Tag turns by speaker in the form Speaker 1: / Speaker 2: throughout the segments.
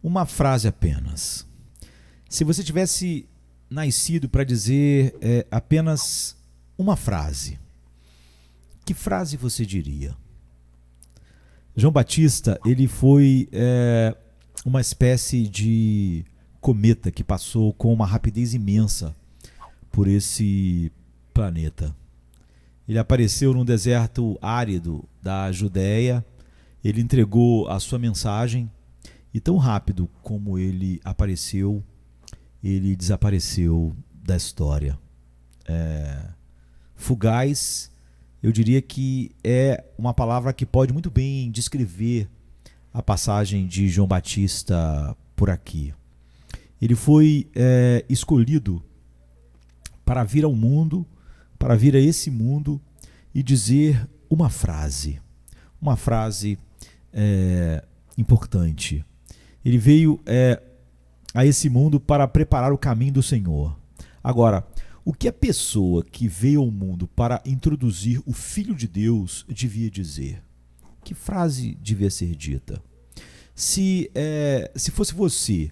Speaker 1: Uma frase apenas. Se você tivesse nascido para dizer apenas uma frase, que frase você diria? João Batista, ele foi uma espécie de cometa que passou com uma rapidez imensa por esse planeta. Ele apareceu num deserto árido da Judéia, ele entregou a sua mensagem e tão rápido como ele apareceu, ele desapareceu da história. Fugaz, eu diria que é uma palavra que pode muito bem descrever a passagem de João Batista por aqui. Ele foi escolhido para vir ao mundo, para vir a esse mundo e dizer uma frase importante. Ele veio a esse mundo para preparar o caminho do Senhor. Agora, o que a pessoa que veio ao mundo para introduzir o Filho de Deus devia dizer? Que frase devia ser dita? Se fosse você,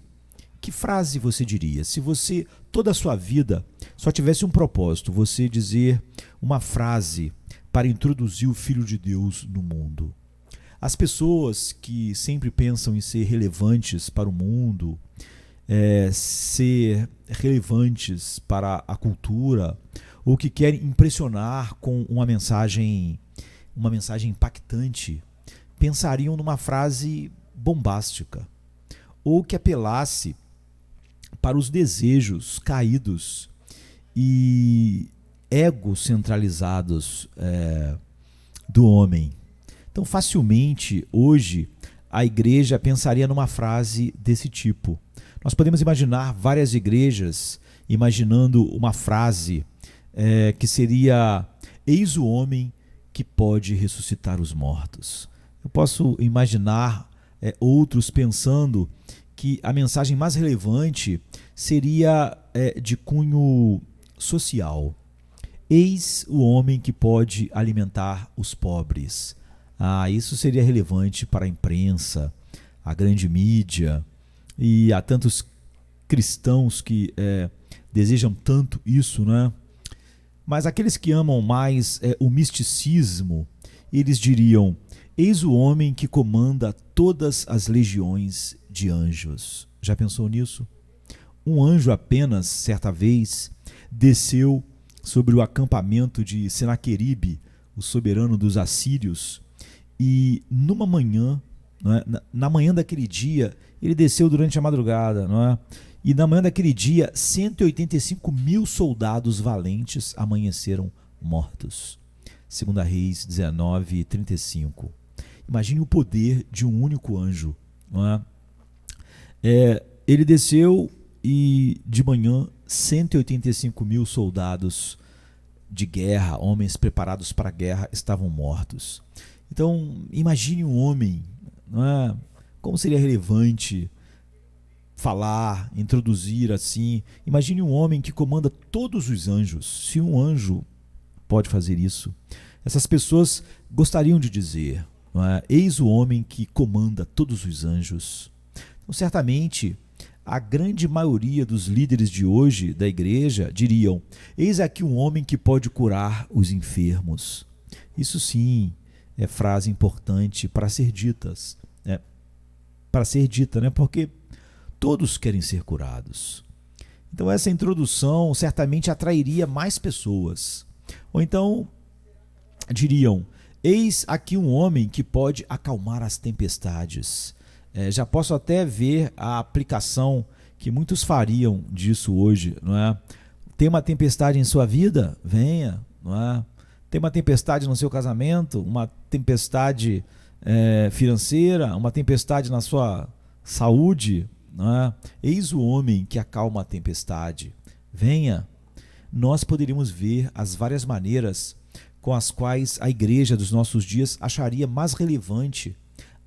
Speaker 1: que frase você diria? Se você, toda a sua vida, só tivesse um propósito, você dizer uma frase para introduzir o Filho de Deus no mundo. As pessoas que sempre pensam em ser relevantes para o mundo, ser relevantes para a cultura, ou que querem impressionar com uma mensagem impactante, pensariam numa frase bombástica, ou que apelasse para os desejos caídos e egocentralizados do homem. Então, facilmente, hoje, a igreja pensaria numa frase desse tipo. Nós podemos imaginar várias igrejas imaginando uma frase que seria: eis o homem que pode ressuscitar os mortos. Eu posso imaginar outros pensando que a mensagem mais relevante seria de cunho social. Eis o homem que pode alimentar os pobres. Isso seria relevante para a imprensa, a grande mídia, e há tantos cristãos que desejam tanto isso, né? Mas aqueles que amam mais o misticismo, eles diriam: eis o homem que comanda todas as legiões de anjos. Já pensou nisso? Um anjo apenas, certa vez, desceu sobre o acampamento de Senaqueribe, o soberano dos assírios, e numa manhã, na manhã daquele dia, ele desceu durante a madrugada, não é? E na manhã daquele dia, 185 mil soldados valentes amanheceram mortos. 2 Reis 19, 35. Imagine o poder de um único anjo, não é? Ele desceu e de manhã 185 mil soldados de guerra, homens preparados para a guerra, estavam mortos. Então, imagine um homem, não é? Como seria relevante falar, introduzir assim. Imagine um homem que comanda todos os anjos. Se um anjo pode fazer isso, essas pessoas gostariam de dizer, não é? Eis o homem que comanda todos os anjos. Então, certamente, a grande maioria dos líderes de hoje da igreja diriam: eis aqui um homem que pode curar os enfermos. Isso sim é frase importante para ser dita, né? Porque todos querem ser curados. Então essa introdução certamente atrairia mais pessoas. Ou então diriam: eis aqui um homem que pode acalmar as tempestades. Já posso até ver a aplicação que muitos fariam disso hoje, não é? Tem uma tempestade em sua vida? Venha, não é? Tem uma tempestade no seu casamento, uma tempestade financeira, uma tempestade na sua saúde, não é? Eis o homem que acalma a tempestade. Venha. Nós poderíamos ver as várias maneiras com as quais a igreja dos nossos dias acharia mais relevante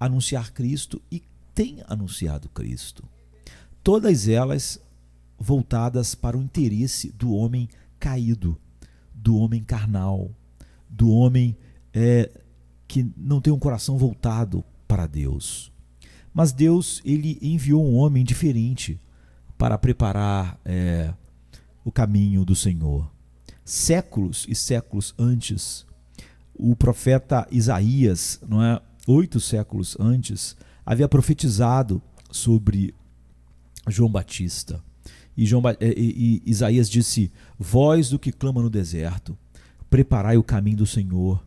Speaker 1: anunciar Cristo e tem anunciado Cristo. Todas elas voltadas para o interesse do homem caído, do homem carnal, do homem que não tem um coração voltado para Deus. Mas Deus, ele enviou um homem diferente para preparar o caminho do Senhor. Séculos e séculos antes, o profeta Isaías, 8 séculos antes, havia profetizado sobre João Batista. E Isaías disse: voz do que clama no deserto, preparai o caminho do Senhor,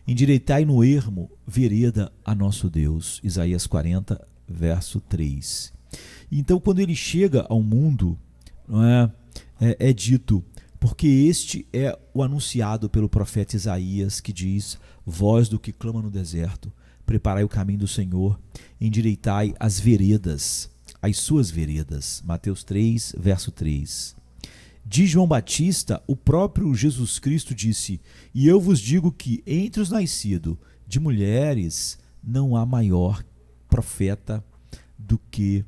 Speaker 1: endireitai no ermo vereda a nosso Deus. Isaías 40, verso 3. Então, quando ele chega ao mundo, é dito: porque este é o anunciado pelo profeta Isaías, que diz: voz do que clama no deserto, preparai o caminho do Senhor, endireitai as veredas, as suas veredas. Mateus 3, verso 3. De João Batista, o próprio Jesus Cristo disse: e eu vos digo que entre os nascidos de mulheres não há maior profeta do que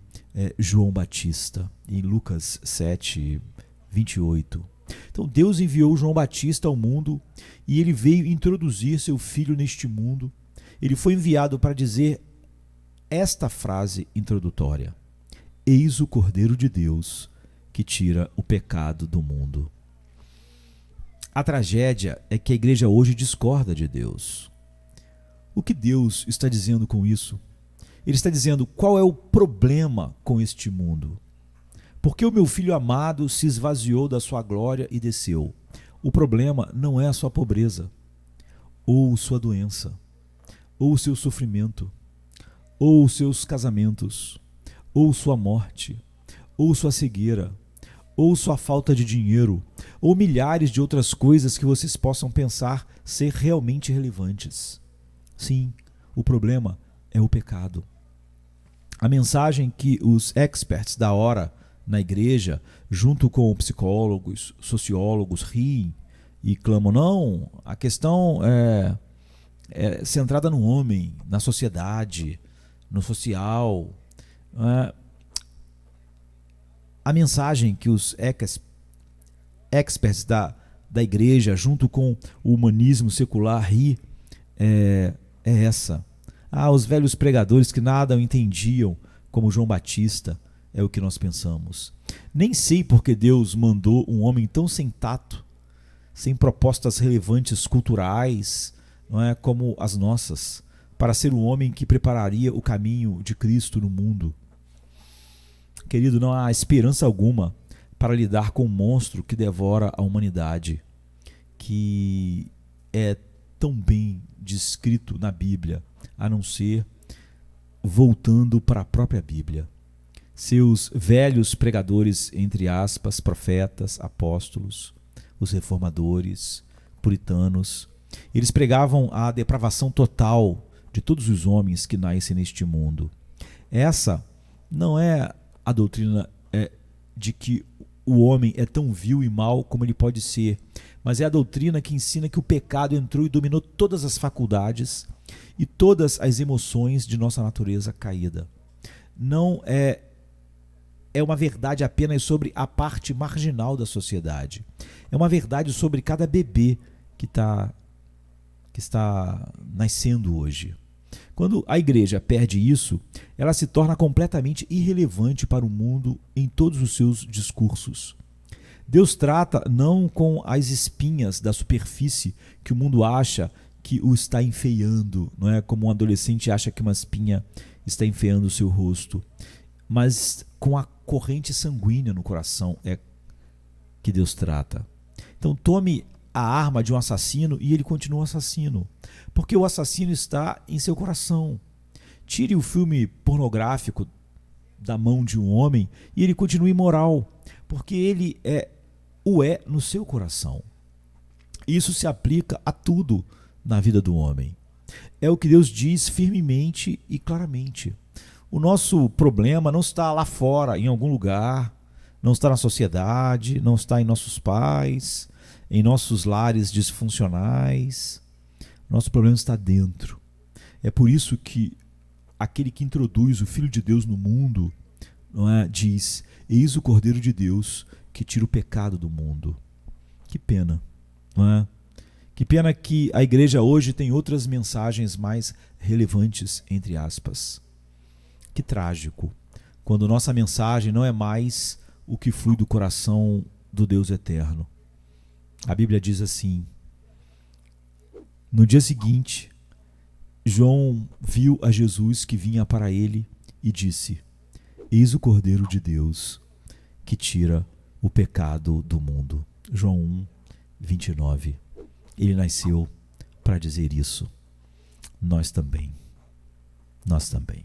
Speaker 1: João Batista. Em Lucas 7, 28. Então Deus enviou João Batista ao mundo e ele veio introduzir seu filho neste mundo. Ele foi enviado para dizer esta frase introdutória: eis o Cordeiro de Deus que tira o pecado do mundo. A tragédia é que a igreja hoje discorda de Deus. O que Deus está dizendo com isso? Ele está dizendo: qual é o problema com este mundo? Porque o meu filho amado se esvaziou da sua glória e desceu. O problema não é a sua pobreza, ou sua doença, ou o seu sofrimento, ou os seus casamentos, ou sua morte, ou sua cegueira, ou sua falta de dinheiro, ou milhares de outras coisas que vocês possam pensar ser realmente relevantes. Sim, o problema é o pecado. A mensagem que os experts da hora na igreja, junto com psicólogos, sociólogos, riem e clamam: não, a questão é centrada no homem, na sociedade, no social. A mensagem que os experts da igreja, junto com o humanismo secular, riem é essa. Os velhos pregadores que nada entendiam, como João Batista, é o que nós pensamos. Nem sei porque Deus mandou um homem tão sem tato, sem propostas relevantes culturais, como as nossas, para ser um homem que prepararia o caminho de Cristo no mundo. Querido, não há esperança alguma para lidar com o monstro que devora a humanidade, que é tão bem descrito na Bíblia, a não ser voltando para a própria Bíblia. Seus velhos pregadores, entre aspas, profetas, apóstolos, os reformadores, puritanos, eles pregavam a depravação total de todos os homens que nascem neste mundo. Essa não é a doutrina de que o homem é tão vil e mau como ele pode ser, mas é a doutrina que ensina que o pecado entrou e dominou todas as faculdades e todas as emoções de nossa natureza caída. Não é uma verdade apenas sobre a parte marginal da sociedade. É uma verdade sobre cada bebê que está nascendo hoje. Quando a igreja perde isso, ela se torna completamente irrelevante para o mundo em todos os seus discursos. Deus trata não com as espinhas da superfície que o mundo acha que o está enfeiando, não é? Como um adolescente acha que uma espinha está enfeiando o seu rosto, mas com a corrente sanguínea no coração é que Deus trata. Então tome a arma de um assassino e ele continua assassino, porque o assassino está em seu coração. Tire o filme pornográfico da mão de um homem e ele continua imoral, porque ele é no seu coração. Isso se aplica a tudo na vida do homem. É o que Deus diz firmemente e claramente. O nosso problema não está lá fora, em algum lugar, não está na sociedade, não está em nossos pais, em nossos lares disfuncionais. Nosso problema está dentro. É por isso que aquele que introduz o Filho de Deus no mundo, diz: eis o Cordeiro de Deus que tira o pecado do mundo. Que pena, não é? Que pena que a igreja hoje tem outras mensagens mais relevantes, entre aspas. Que trágico, quando nossa mensagem não é mais o que flui do coração do Deus eterno. A Bíblia diz assim: no dia seguinte, João viu a Jesus que vinha para ele e disse: Eis o Cordeiro de Deus que tira o pecado do mundo. João 1, 29. Ele nasceu para dizer isso. Nós também. Nós também.